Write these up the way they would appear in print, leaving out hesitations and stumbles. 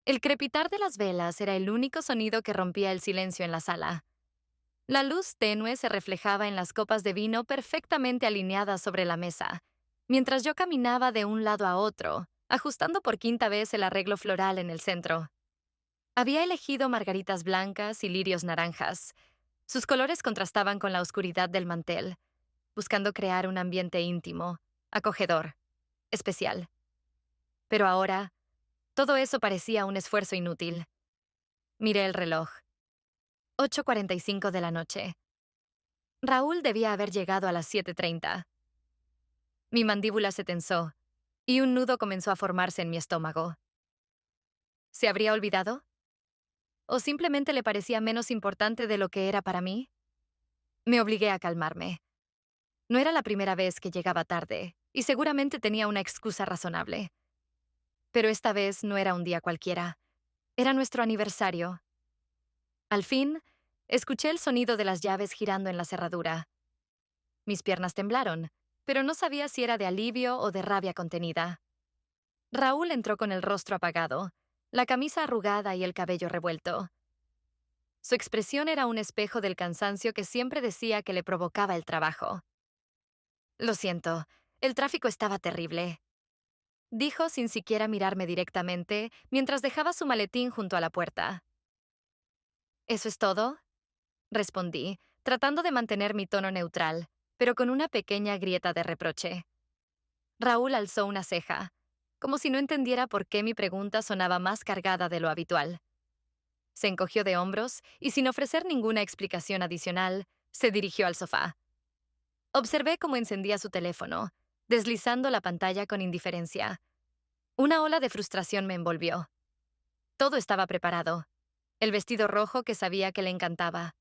El crepitar de las velas era el único sonido que rompía el silencio en la sala. La luz tenue se reflejaba en las copas de vino perfectamente alineadas sobre la mesa, mientras yo caminaba de un lado a otro, ajustando por quinta vez el arreglo floral en el centro. Había elegido margaritas blancas y lirios naranjas. Sus colores contrastaban con la oscuridad del mantel, buscando crear un ambiente íntimo, acogedor, especial. Pero ahora, todo eso parecía un esfuerzo inútil. Miré el reloj. 8:45 de la noche. Raúl debía haber llegado a las 7:30. Mi mandíbula se tensó, y un nudo comenzó a formarse en mi estómago. ¿Se habría olvidado? ¿O simplemente le parecía menos importante de lo que era para mí? Me obligué a calmarme. No era la primera vez que llegaba tarde, y seguramente tenía una excusa razonable. Pero esta vez no era un día cualquiera. Era nuestro aniversario. Al fin, escuché el sonido de las llaves girando en la cerradura. Mis piernas temblaron, pero no sabía si era de alivio o de rabia contenida. Raúl entró con el rostro apagado, la camisa arrugada y el cabello revuelto. Su expresión era un espejo del cansancio que siempre decía que le provocaba el trabajo. Lo siento, el tráfico estaba terrible, dijo sin siquiera mirarme directamente mientras dejaba su maletín junto a la puerta. ¿Eso es todo?, respondí, tratando de mantener mi tono neutral, pero con una pequeña grieta de reproche. Raúl alzó una ceja, como si no entendiera por qué mi pregunta sonaba más cargada de lo habitual. Se encogió de hombros y, sin ofrecer ninguna explicación adicional, se dirigió al sofá. Observé cómo encendía su teléfono, deslizando la pantalla con indiferencia. Una ola de frustración me envolvió. Todo estaba preparado. El vestido rojo que sabía que le encantaba.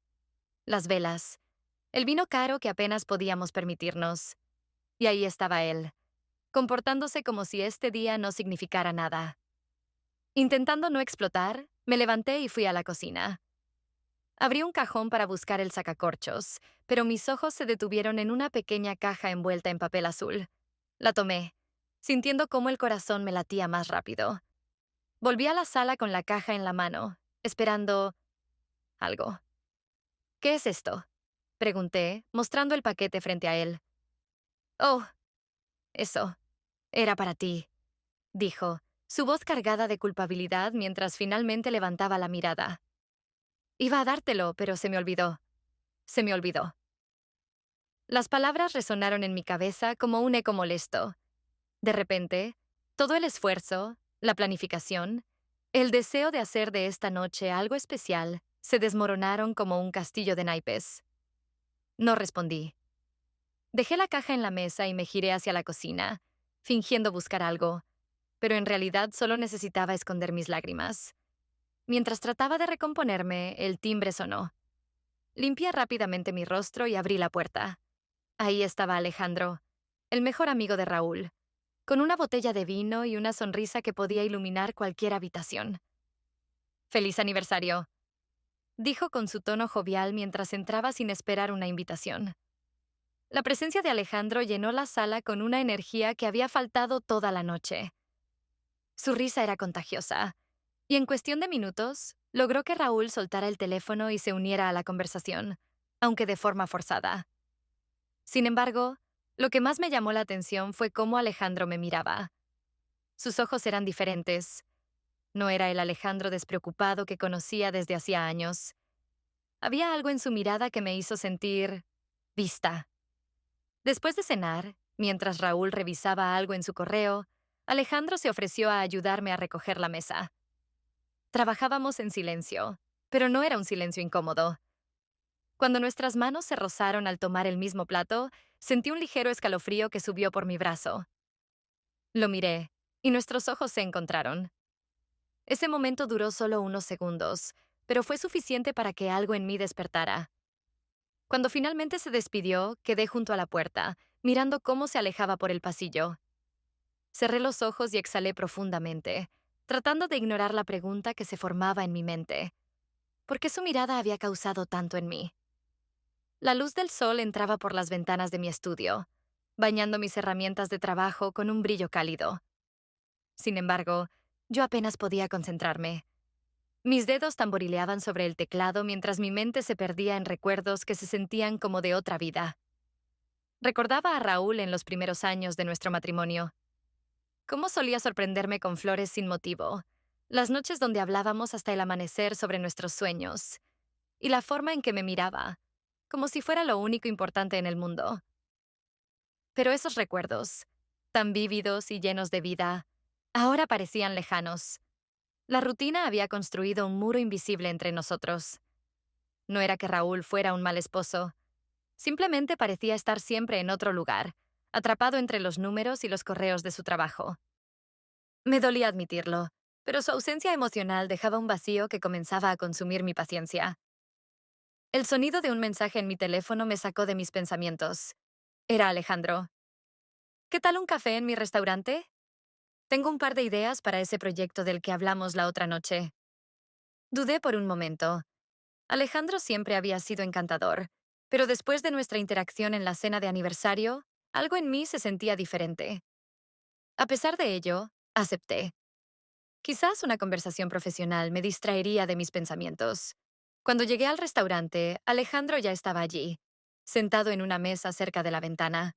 Las velas. El vino caro que apenas podíamos permitirnos. Y ahí estaba él, comportándose como si este día no significara nada. Intentando no explotar, me levanté y fui a la cocina. Abrí un cajón para buscar el sacacorchos, pero mis ojos se detuvieron en una pequeña caja envuelta en papel azul. La tomé, sintiendo cómo el corazón me latía más rápido. Volví a la sala con la caja en la mano, esperando algo. ¿Qué es esto?, pregunté, mostrando el paquete frente a él. Oh, eso. Era para ti, dijo, su voz cargada de culpabilidad mientras finalmente levantaba la mirada. Iba a dártelo, pero se me olvidó. Se me olvidó. Las palabras resonaron en mi cabeza como un eco molesto. De repente, todo el esfuerzo, la planificación, el deseo de hacer de esta noche algo especial, se desmoronaron como un castillo de naipes. No respondí. Dejé la caja en la mesa y me giré hacia la cocina, fingiendo buscar algo, pero en realidad solo necesitaba esconder mis lágrimas. Mientras trataba de recomponerme, el timbre sonó. Limpié rápidamente mi rostro y abrí la puerta. Ahí estaba Alejandro, el mejor amigo de Raúl, con una botella de vino y una sonrisa que podía iluminar cualquier habitación. «Feliz aniversario», dijo con su tono jovial mientras entraba sin esperar una invitación. La presencia de Alejandro llenó la sala con una energía que había faltado toda la noche. Su risa era contagiosa, y en cuestión de minutos, logró que Raúl soltara el teléfono y se uniera a la conversación, aunque de forma forzada. Sin embargo, lo que más me llamó la atención fue cómo Alejandro me miraba. Sus ojos eran diferentes. No era el Alejandro despreocupado que conocía desde hacía años. Había algo en su mirada que me hizo sentir vista. Después de cenar, mientras Raúl revisaba algo en su correo, Alejandro se ofreció a ayudarme a recoger la mesa. Trabajábamos en silencio, pero no era un silencio incómodo. Cuando nuestras manos se rozaron al tomar el mismo plato, sentí un ligero escalofrío que subió por mi brazo. Lo miré, y nuestros ojos se encontraron. Ese momento duró solo unos segundos, pero fue suficiente para que algo en mí despertara. Cuando finalmente se despidió, quedé junto a la puerta, mirando cómo se alejaba por el pasillo. Cerré los ojos y exhalé profundamente, tratando de ignorar la pregunta que se formaba en mi mente. ¿Por qué su mirada había causado tanto en mí? La luz del sol entraba por las ventanas de mi estudio, bañando mis herramientas de trabajo con un brillo cálido. Sin embargo, Yo apenas podía concentrarme. Mis dedos tamborileaban sobre el teclado mientras mi mente se perdía en recuerdos que se sentían como de otra vida. Recordaba a Raúl en los primeros años de nuestro matrimonio. Cómo solía sorprenderme con flores sin motivo, las noches donde hablábamos hasta el amanecer sobre nuestros sueños, y la forma en que me miraba, como si fuera lo único importante en el mundo. Pero esos recuerdos, tan vívidos y llenos de vida, ahora parecían lejanos. La rutina había construido un muro invisible entre nosotros. No era que Raúl fuera un mal esposo, simplemente parecía estar siempre en otro lugar, atrapado entre los números y los correos de su trabajo. Me dolía admitirlo, pero su ausencia emocional dejaba un vacío que comenzaba a consumir mi paciencia. El sonido de un mensaje en mi teléfono me sacó de mis pensamientos. Era Alejandro. ¿Qué tal un café en mi restaurante? Tengo un par de ideas para ese proyecto del que hablamos la otra noche. Dudé por un momento. Alejandro siempre había sido encantador, pero después de nuestra interacción en la cena de aniversario, algo en mí se sentía diferente. A pesar de ello, acepté. Quizás una conversación profesional me distraería de mis pensamientos. Cuando llegué al restaurante, Alejandro ya estaba allí, sentado en una mesa cerca de la ventana.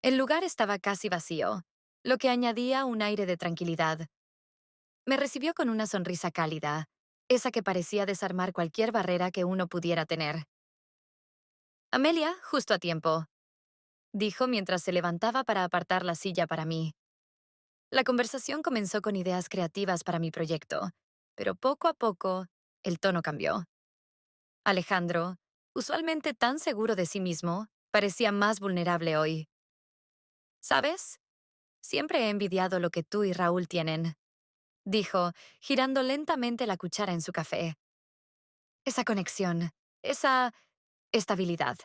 El lugar estaba casi vacío, lo que añadía un aire de tranquilidad. Me recibió con una sonrisa cálida, esa que parecía desarmar cualquier barrera que uno pudiera tener. Amelia, justo a tiempo, dijo mientras se levantaba para apartar la silla para mí. La conversación comenzó con ideas creativas para mi proyecto, pero poco a poco el tono cambió. Alejandro, usualmente tan seguro de sí mismo, parecía más vulnerable hoy. ¿Sabes? Siempre he envidiado lo que tú y Raúl tienen, dijo, girando lentamente la cuchara en su café. Esa conexión, esa estabilidad.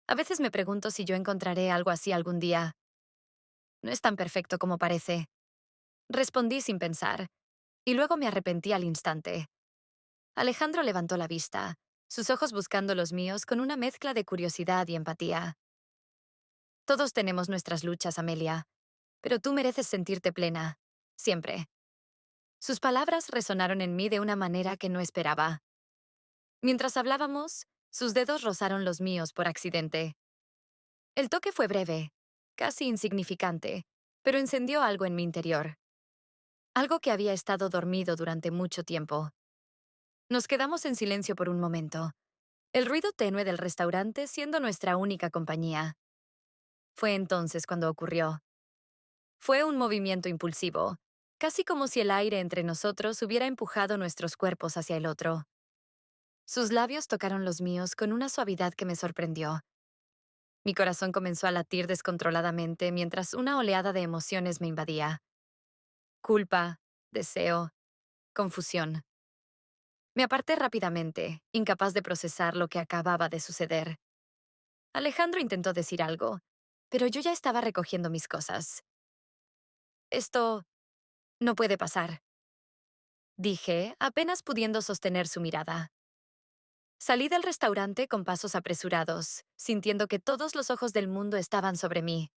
A veces me pregunto si yo encontraré algo así algún día. No es tan perfecto como parece. Respondí sin pensar, y luego me arrepentí al instante. Alejandro levantó la vista, sus ojos buscando los míos con una mezcla de curiosidad y empatía. Todos tenemos nuestras luchas, Amelia, pero tú mereces sentirte plena, siempre. Sus palabras resonaron en mí de una manera que no esperaba. Mientras hablábamos, sus dedos rozaron los míos por accidente. El toque fue breve, casi insignificante, pero encendió algo en mi interior. Algo que había estado dormido durante mucho tiempo. Nos quedamos en silencio por un momento, el ruido tenue del restaurante siendo nuestra única compañía. Fue entonces cuando ocurrió. Fue un movimiento impulsivo, casi como si el aire entre nosotros hubiera empujado nuestros cuerpos hacia el otro. Sus labios tocaron los míos con una suavidad que me sorprendió. Mi corazón comenzó a latir descontroladamente mientras una oleada de emociones me invadía. Culpa, deseo, confusión. Me aparté rápidamente, incapaz de procesar lo que acababa de suceder. Alejandro intentó decir algo, pero yo ya estaba recogiendo mis cosas. Esto no puede pasar, dije, apenas pudiendo sostener su mirada. Salí del restaurante con pasos apresurados, sintiendo que todos los ojos del mundo estaban sobre mí.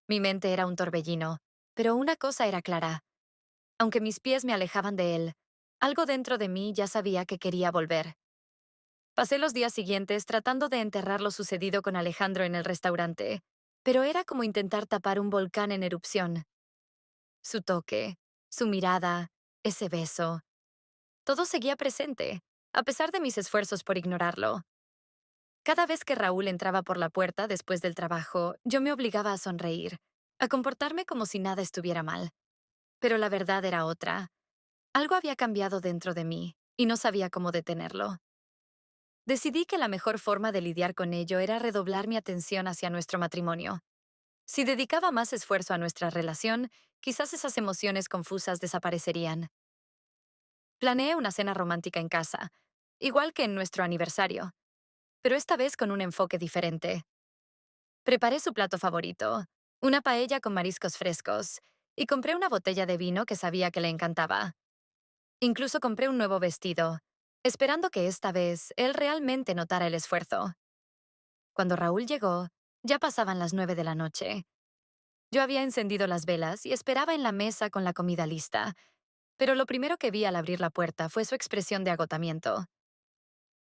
Mi mente era un torbellino, pero una cosa era clara. Aunque mis pies me alejaban de él, algo dentro de mí ya sabía que quería volver. Pasé los días siguientes tratando de enterrar lo sucedido con Alejandro en el restaurante, pero era como intentar tapar un volcán en erupción. Su toque, su mirada, ese beso, todo seguía presente, a pesar de mis esfuerzos por ignorarlo. Cada vez que Raúl entraba por la puerta después del trabajo, yo me obligaba a sonreír, a comportarme como si nada estuviera mal. Pero la verdad era otra. Algo había cambiado dentro de mí, y no sabía cómo detenerlo. Decidí que la mejor forma de lidiar con ello era redoblar mi atención hacia nuestro matrimonio. Si dedicaba más esfuerzo a nuestra relación, quizás esas emociones confusas desaparecerían. Planeé una cena romántica en casa, igual que en nuestro aniversario, pero esta vez con un enfoque diferente. Preparé su plato favorito, una paella con mariscos frescos, y compré una botella de vino que sabía que le encantaba. Incluso compré un nuevo vestido, esperando que esta vez él realmente notara el esfuerzo. Cuando Raúl llegó, ya pasaban las 9 de la noche. Yo había encendido las velas y esperaba en la mesa con la comida lista, pero lo primero que vi al abrir la puerta fue su expresión de agotamiento.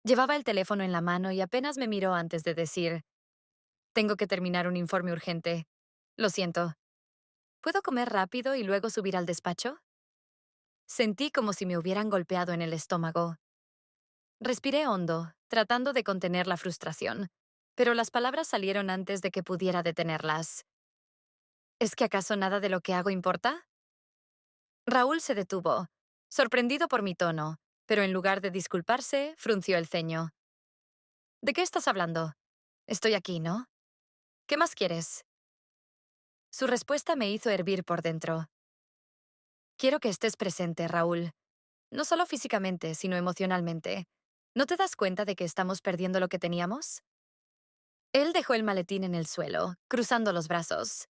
Llevaba el teléfono en la mano y apenas me miró antes de decir, tengo que terminar un informe urgente. Lo siento. ¿Puedo comer rápido y luego subir al despacho? Sentí como si me hubieran golpeado en el estómago. Respiré hondo, tratando de contener la frustración, pero las palabras salieron antes de que pudiera detenerlas. ¿Es que acaso nada de lo que hago importa? Raúl se detuvo, sorprendido por mi tono, pero en lugar de disculparse, frunció el ceño. ¿De qué estás hablando? Estoy aquí, ¿no? ¿Qué más quieres? Su respuesta me hizo hervir por dentro. Quiero que estés presente, Raúl. No solo físicamente, sino emocionalmente. ¿No te das cuenta de que estamos perdiendo lo que teníamos? Él dejó el maletín en el suelo, cruzando los brazos.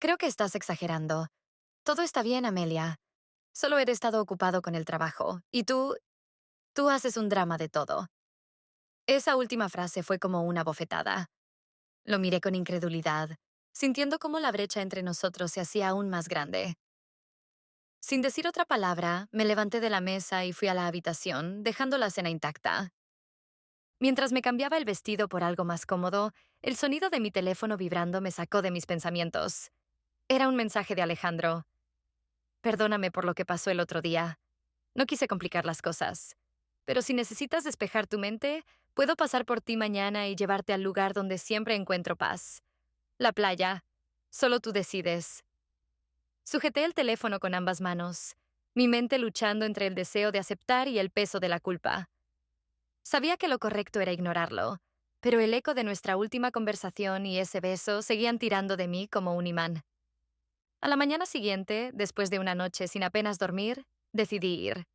Creo que estás exagerando. Todo está bien, Amelia. Solo he estado ocupado con el trabajo. Y tú haces un drama de todo. Esa última frase fue como una bofetada. Lo miré con incredulidad, sintiendo cómo la brecha entre nosotros se hacía aún más grande. Sin decir otra palabra, me levanté de la mesa y fui a la habitación, dejando la cena intacta. Mientras me cambiaba el vestido por algo más cómodo, el sonido de mi teléfono vibrando me sacó de mis pensamientos. Era un mensaje de Alejandro. Perdóname por lo que pasó el otro día. No quise complicar las cosas. Pero si necesitas despejar tu mente, puedo pasar por ti mañana y llevarte al lugar donde siempre encuentro paz. La playa. Solo tú decides. Sujeté el teléfono con ambas manos, mi mente luchando entre el deseo de aceptar y el peso de la culpa. Sabía que lo correcto era ignorarlo, pero el eco de nuestra última conversación y ese beso seguían tirando de mí como un imán. A la mañana siguiente, después de una noche sin apenas dormir, decidí ir.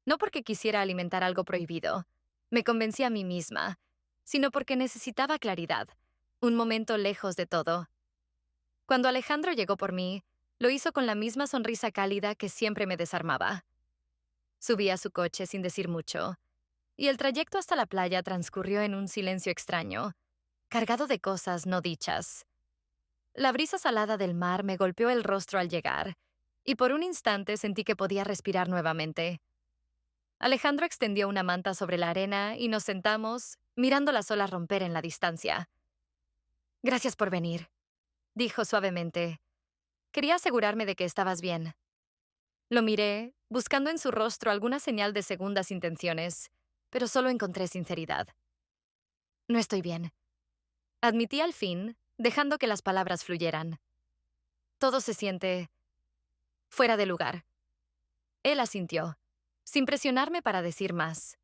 No porque quisiera alimentar algo prohibido, me convencí a mí misma, sino porque necesitaba claridad, un momento lejos de todo. Cuando Alejandro llegó por mí, lo hizo con la misma sonrisa cálida que siempre me desarmaba. Subí a su coche sin decir mucho, y el trayecto hasta la playa transcurrió en un silencio extraño, cargado de cosas no dichas. La brisa salada del mar me golpeó el rostro al llegar, y por un instante sentí que podía respirar nuevamente. Alejandro extendió una manta sobre la arena y nos sentamos, mirando las olas romper en la distancia. Gracias por venir, dijo suavemente. Quería asegurarme de que estabas bien. Lo miré, buscando en su rostro alguna señal de segundas intenciones, pero solo encontré sinceridad. No estoy bien. Admití al fin, dejando que las palabras fluyeran. Todo se siente fuera de lugar. Él asintió, sin presionarme para decir más.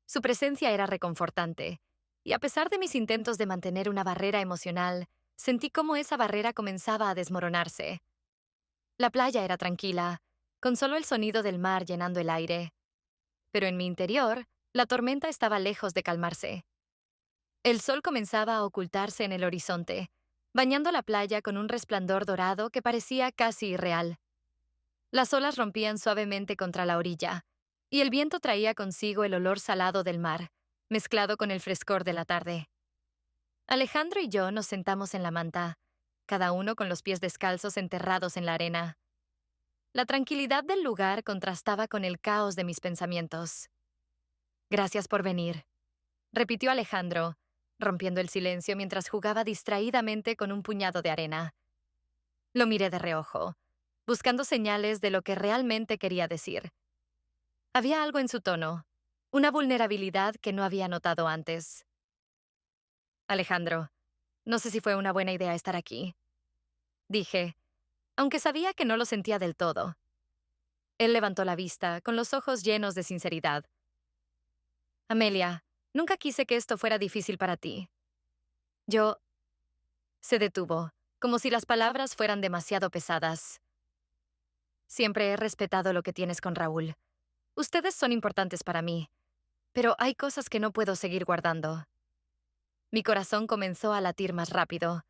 Su presencia era reconfortante, y a pesar de mis intentos de mantener una barrera emocional, sentí cómo esa barrera comenzaba a desmoronarse. La playa era tranquila, con solo el sonido del mar llenando el aire. Pero en mi interior, la tormenta estaba lejos de calmarse. El sol comenzaba a ocultarse en el horizonte, bañando la playa con un resplandor dorado que parecía casi irreal. Las olas rompían suavemente contra la orilla, y el viento traía consigo el olor salado del mar, mezclado con el frescor de la tarde. Alejandro y yo nos sentamos en la manta, cada uno con los pies descalzos enterrados en la arena. La tranquilidad del lugar contrastaba con el caos de mis pensamientos. Gracias por venir, repitió Alejandro, rompiendo el silencio mientras jugaba distraídamente con un puñado de arena. Lo miré de reojo, buscando señales de lo que realmente quería decir. Había algo en su tono, una vulnerabilidad que no había notado antes. Alejandro, no sé si fue una buena idea estar aquí, dije, aunque sabía que no lo sentía del todo. Él levantó la vista, con los ojos llenos de sinceridad. Amelia, nunca quise que esto fuera difícil para ti. Yo... Se detuvo, como si las palabras fueran demasiado pesadas. Siempre he respetado lo que tienes con Raúl. Ustedes son importantes para mí, pero hay cosas que no puedo seguir guardando. Mi corazón comenzó a latir más rápido.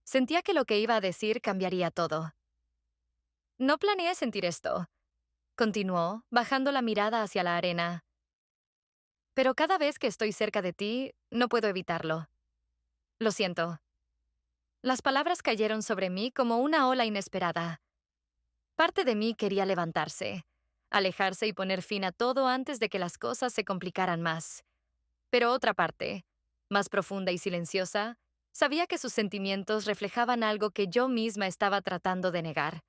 Sentía que lo que iba a decir cambiaría todo. No planeé sentir esto, continuó, bajando la mirada hacia la arena. Pero cada vez que estoy cerca de ti, no puedo evitarlo. Lo siento. Las palabras cayeron sobre mí como una ola inesperada. Parte de mí quería levantarse, alejarse y poner fin a todo antes de que las cosas se complicaran más. Pero otra parte, más profunda y silenciosa, sabía que sus sentimientos reflejaban algo que yo misma estaba tratando de negar.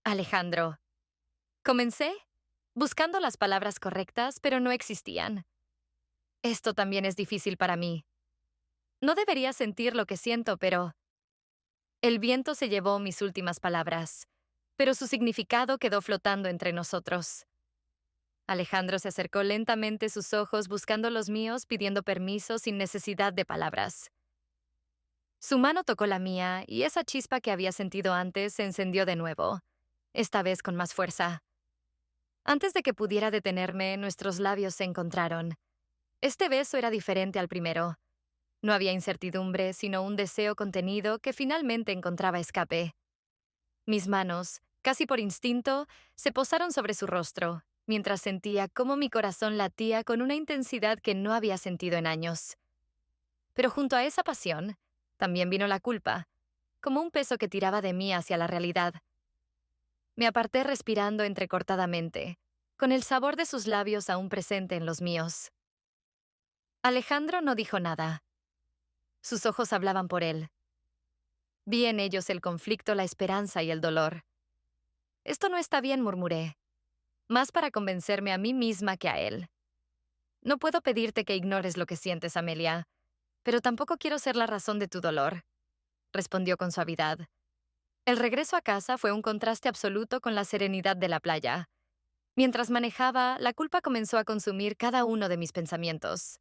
Alejandro. Comencé buscando las palabras correctas, pero no existían. Esto también es difícil para mí. No debería sentir lo que siento, pero el viento se llevó mis últimas palabras, pero su significado quedó flotando entre nosotros. Alejandro se acercó lentamente sus ojos buscando los míos, pidiendo permiso sin necesidad de palabras. Su mano tocó la mía y esa chispa que había sentido antes se encendió de nuevo, esta vez con más fuerza. Antes de que pudiera detenerme, nuestros labios se encontraron. Este beso era diferente al primero. No había incertidumbre, sino un deseo contenido que finalmente encontraba escape. Mis manos, casi por instinto, se posaron sobre su rostro, mientras sentía cómo mi corazón latía con una intensidad que no había sentido en años. Pero junto a esa pasión, también vino la culpa, como un peso que tiraba de mí hacia la realidad. Me aparté respirando entrecortadamente, con el sabor de sus labios aún presente en los míos. Alejandro no dijo nada. Sus ojos hablaban por él. Vi en ellos el conflicto, la esperanza y el dolor. Esto no está bien, murmuré, más para convencerme a mí misma que a él. No puedo pedirte que ignores lo que sientes, Amelia, pero tampoco quiero ser la razón de tu dolor, respondió con suavidad. El regreso a casa fue un contraste absoluto con la serenidad de la playa. Mientras manejaba, la culpa comenzó a consumir cada uno de mis pensamientos.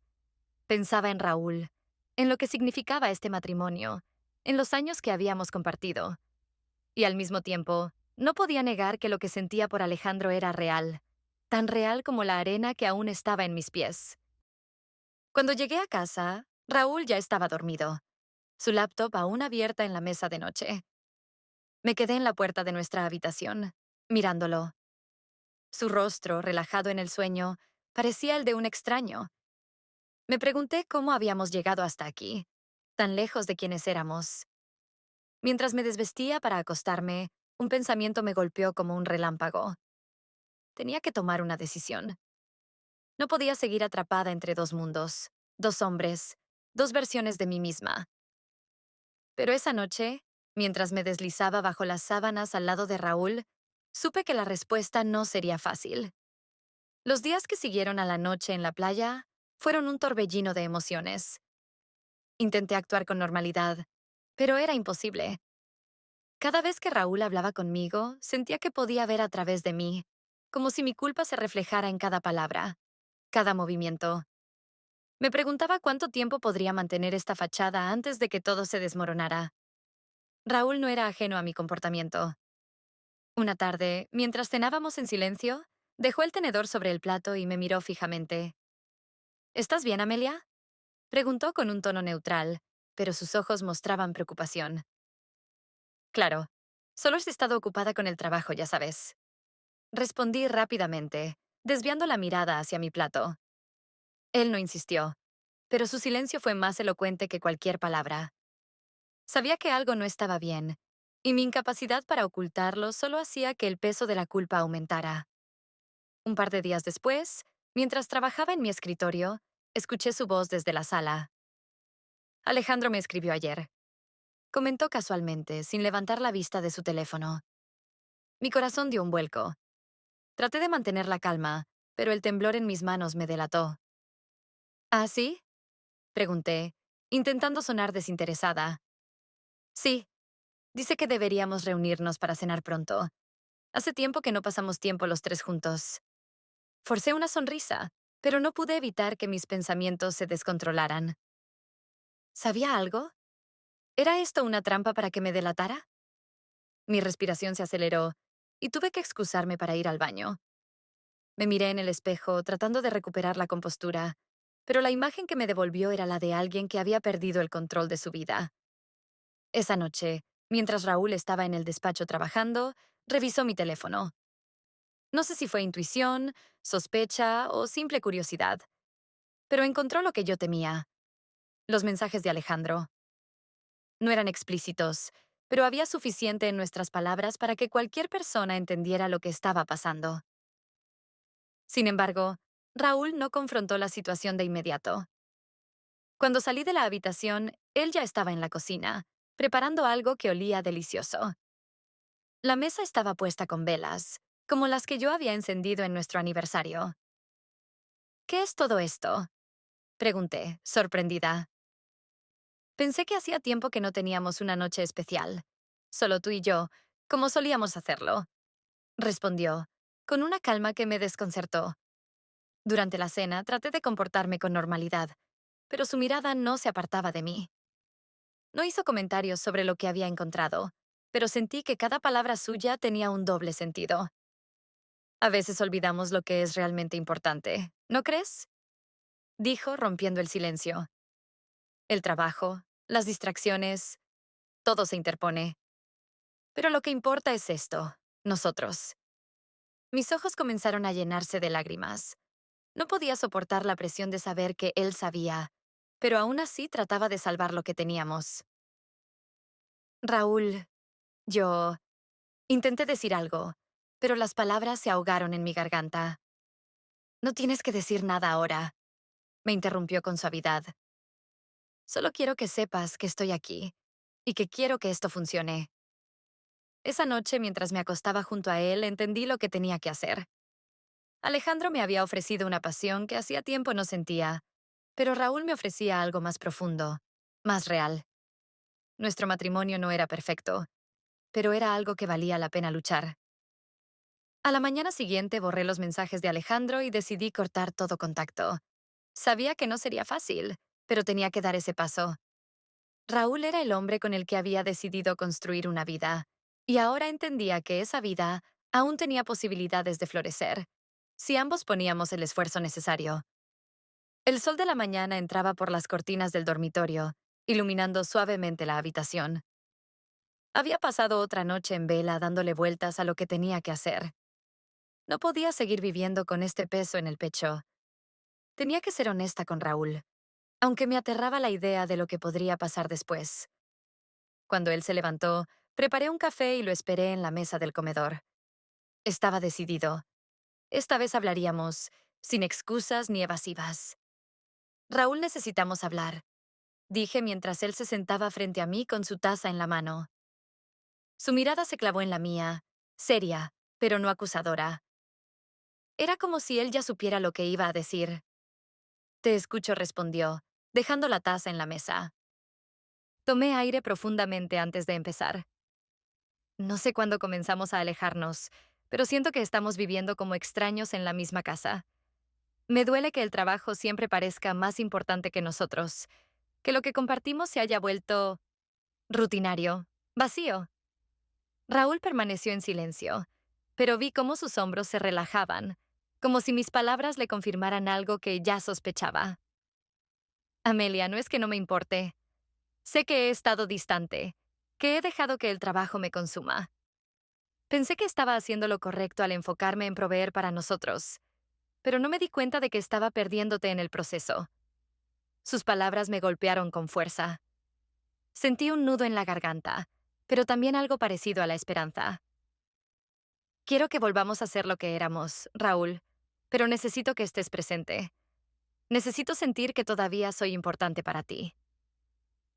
Pensaba en Raúl, en lo que significaba este matrimonio, en los años que habíamos compartido. Y al mismo tiempo, no podía negar que lo que sentía por Alejandro era real, tan real como la arena que aún estaba en mis pies. Cuando llegué a casa, Raúl ya estaba dormido, su laptop aún abierta en la mesa de noche. Me quedé en la puerta de nuestra habitación, mirándolo. Su rostro, relajado en el sueño, parecía el de un extraño. Me pregunté cómo habíamos llegado hasta aquí, tan lejos de quienes éramos. Mientras me desvestía para acostarme, un pensamiento me golpeó como un relámpago. Tenía que tomar una decisión. No podía seguir atrapada entre dos mundos, dos hombres, dos versiones de mí misma. Pero esa noche, mientras me deslizaba bajo las sábanas al lado de Raúl, supe que la respuesta no sería fácil. Los días que siguieron a la noche en la playa fueron un torbellino de emociones. Intenté actuar con normalidad, pero era imposible. Cada vez que Raúl hablaba conmigo, sentía que podía ver a través de mí, como si mi culpa se reflejara en cada palabra, cada movimiento. Me preguntaba cuánto tiempo podría mantener esta fachada antes de que todo se desmoronara. Raúl no era ajeno a mi comportamiento. Una tarde, mientras cenábamos en silencio, dejó el tenedor sobre el plato y me miró fijamente. ¿Estás bien, Amelia? Preguntó con un tono neutral, pero sus ojos mostraban preocupación. Claro, solo he estado ocupada con el trabajo, ya sabes. Respondí rápidamente, desviando la mirada hacia mi plato. Él no insistió, pero su silencio fue más elocuente que cualquier palabra. Sabía que algo no estaba bien, y mi incapacidad para ocultarlo solo hacía que el peso de la culpa aumentara. Un par de días después, mientras trabajaba en mi escritorio, escuché su voz desde la sala. Alejandro me escribió ayer. Comentó casualmente, sin levantar la vista de su teléfono. Mi corazón dio un vuelco. Traté de mantener la calma, pero el temblor en mis manos me delató. ¿Ah, sí? Pregunté, intentando sonar desinteresada. Sí, dice que deberíamos reunirnos para cenar pronto. Hace tiempo que no pasamos tiempo los tres juntos. Forcé una sonrisa, pero no pude evitar que mis pensamientos se descontrolaran. ¿Sabía algo? ¿Era esto una trampa para que me delatara? Mi respiración se aceleró y tuve que excusarme para ir al baño. Me miré en el espejo, tratando de recuperar la compostura, pero la imagen que me devolvió era la de alguien que había perdido el control de su vida. Esa noche, mientras Raúl estaba en el despacho trabajando, revisó mi teléfono. No sé si fue intuición, sospecha o simple curiosidad, pero encontró lo que yo temía: los mensajes de Alejandro. No eran explícitos, pero había suficiente en nuestras palabras para que cualquier persona entendiera lo que estaba pasando. Sin embargo, Raúl no confrontó la situación de inmediato. Cuando salí de la habitación, él ya estaba en la cocina, preparando algo que olía delicioso. La mesa estaba puesta con velas, como las que yo había encendido en nuestro aniversario. ¿Qué es todo esto?, pregunté, sorprendida. Pensé que hacía tiempo que no teníamos una noche especial. Solo tú y yo, como solíamos hacerlo, respondió, con una calma que me desconcertó. Durante la cena traté de comportarme con normalidad, pero su mirada no se apartaba de mí. No hizo comentarios sobre lo que había encontrado, pero sentí que cada palabra suya tenía un doble sentido. A veces olvidamos lo que es realmente importante, ¿no crees?, dijo, rompiendo el silencio. El trabajo, las distracciones, todo se interpone. Pero lo que importa es esto, nosotros. Mis ojos comenzaron a llenarse de lágrimas. No podía soportar la presión de saber que él sabía, pero aún así trataba de salvar lo que teníamos. Raúl, yo intenté decir algo, pero las palabras se ahogaron en mi garganta. No tienes que decir nada ahora, me interrumpió con suavidad. Solo quiero que sepas que estoy aquí y que quiero que esto funcione. Esa noche, mientras me acostaba junto a él, entendí lo que tenía que hacer. Alejandro me había ofrecido una pasión que hacía tiempo no sentía, pero Raúl me ofrecía algo más profundo, más real. Nuestro matrimonio no era perfecto, pero era algo que valía la pena luchar. A la mañana siguiente borré los mensajes de Alejandro y decidí cortar todo contacto. Sabía que no sería fácil, pero tenía que dar ese paso. Raúl era el hombre con el que había decidido construir una vida, y ahora entendía que esa vida aún tenía posibilidades de florecer, si ambos poníamos el esfuerzo necesario. El sol de la mañana entraba por las cortinas del dormitorio, iluminando suavemente la habitación. Había pasado otra noche en vela dándole vueltas a lo que tenía que hacer. No podía seguir viviendo con este peso en el pecho. Tenía que ser honesta con Raúl, aunque me aterraba la idea de lo que podría pasar después. Cuando él se levantó, preparé un café y lo esperé en la mesa del comedor. Estaba decidido. Esta vez hablaríamos, sin excusas ni evasivas. Raúl, necesitamos hablar, dije mientras él se sentaba frente a mí con su taza en la mano. Su mirada se clavó en la mía, seria, pero no acusadora. Era como si él ya supiera lo que iba a decir. Te escucho, respondió, dejando la taza en la mesa. Tomé aire profundamente antes de empezar. No sé cuándo comenzamos a alejarnos, pero siento que estamos viviendo como extraños en la misma casa. Me duele que el trabajo siempre parezca más importante que nosotros, que lo que compartimos se haya vuelto rutinario, vacío. Raúl permaneció en silencio, pero vi cómo sus hombros se relajaban, como si mis palabras le confirmaran algo que ya sospechaba. Amelia, no es que no me importe. Sé que he estado distante, que he dejado que el trabajo me consuma. Pensé que estaba haciendo lo correcto al enfocarme en proveer para nosotros, pero no me di cuenta de que estaba perdiéndote en el proceso. Sus palabras me golpearon con fuerza. Sentí un nudo en la garganta, pero también algo parecido a la esperanza. Quiero que volvamos a ser lo que éramos, Raúl, pero necesito que estés presente. Necesito sentir que todavía soy importante para ti.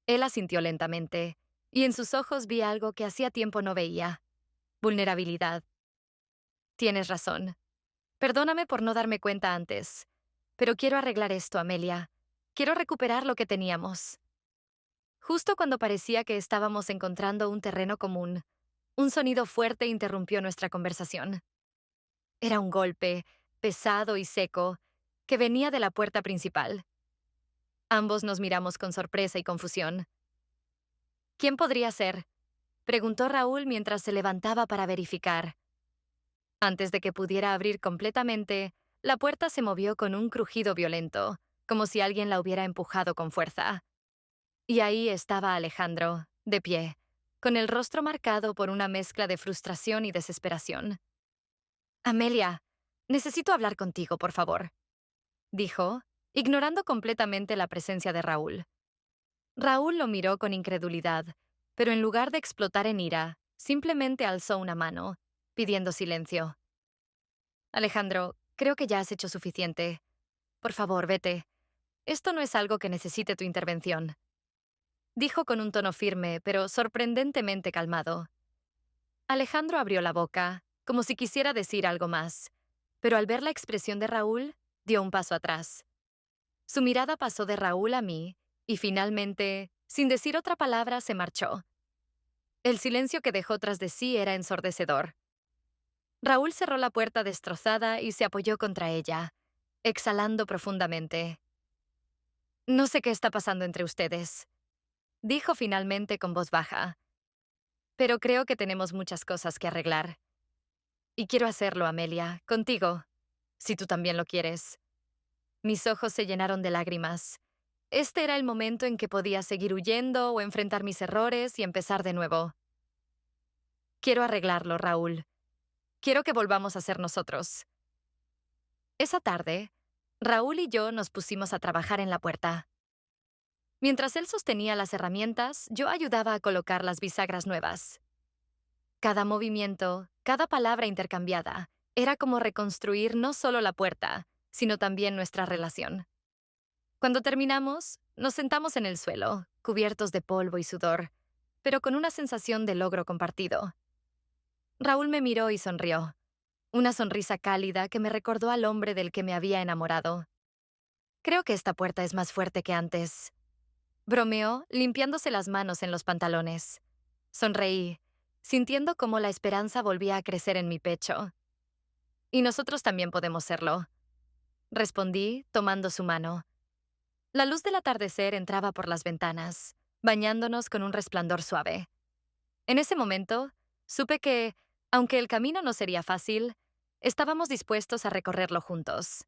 Él asintió lentamente, y en sus ojos vi algo que hacía tiempo no veía: vulnerabilidad. Tienes razón. Perdóname por no darme cuenta antes, pero quiero arreglar esto, Amelia. Quiero recuperar lo que teníamos. Justo cuando parecía que estábamos encontrando un terreno común, un sonido fuerte interrumpió nuestra conversación. Era un golpe, pesado y seco, que venía de la puerta principal. Ambos nos miramos con sorpresa y confusión. ¿Quién podría ser?, preguntó Raúl mientras se levantaba para verificar. Antes de que pudiera abrir completamente, la puerta se movió con un crujido violento, como si alguien la hubiera empujado con fuerza. Y ahí estaba Alejandro, de pie, con el rostro marcado por una mezcla de frustración y desesperación. Amelia, necesito hablar contigo, por favor, dijo, ignorando completamente la presencia de Raúl. Raúl lo miró con incredulidad, pero en lugar de explotar en ira, simplemente alzó una mano, pidiendo silencio. Alejandro, creo que ya has hecho suficiente. Por favor, vete. Esto no es algo que necesite tu intervención. Dijo con un tono firme, pero sorprendentemente calmado. Alejandro abrió la boca, como si quisiera decir algo más, pero al ver la expresión de Raúl, dio un paso atrás. Su mirada pasó de Raúl a mí, y finalmente, sin decir otra palabra, se marchó. El silencio que dejó tras de sí era ensordecedor. Raúl cerró la puerta destrozada y se apoyó contra ella, exhalando profundamente. No sé qué está pasando entre ustedes, dijo finalmente con voz baja, pero creo que tenemos muchas cosas que arreglar. Y quiero hacerlo, Amelia, contigo, si tú también lo quieres. Mis ojos se llenaron de lágrimas. Este era el momento en que podía seguir huyendo o enfrentar mis errores y empezar de nuevo. Quiero arreglarlo, Raúl. Quiero que volvamos a ser nosotros. Esa tarde, Raúl y yo nos pusimos a trabajar en la puerta. Mientras él sostenía las herramientas, yo ayudaba a colocar las bisagras nuevas. Cada movimiento, cada palabra intercambiada, era como reconstruir no solo la puerta, sino también nuestra relación. Cuando terminamos, nos sentamos en el suelo, cubiertos de polvo y sudor, pero con una sensación de logro compartido. Raúl me miró y sonrió, una sonrisa cálida que me recordó al hombre del que me había enamorado. Creo que esta puerta es más fuerte que antes. Bromeó, limpiándose las manos en los pantalones. Sonreí, sintiendo cómo la esperanza volvía a crecer en mi pecho. Y nosotros también podemos serlo. Respondí, tomando su mano. La luz del atardecer entraba por las ventanas, bañándonos con un resplandor suave. En ese momento, supe que, aunque el camino no sería fácil, estábamos dispuestos a recorrerlo juntos.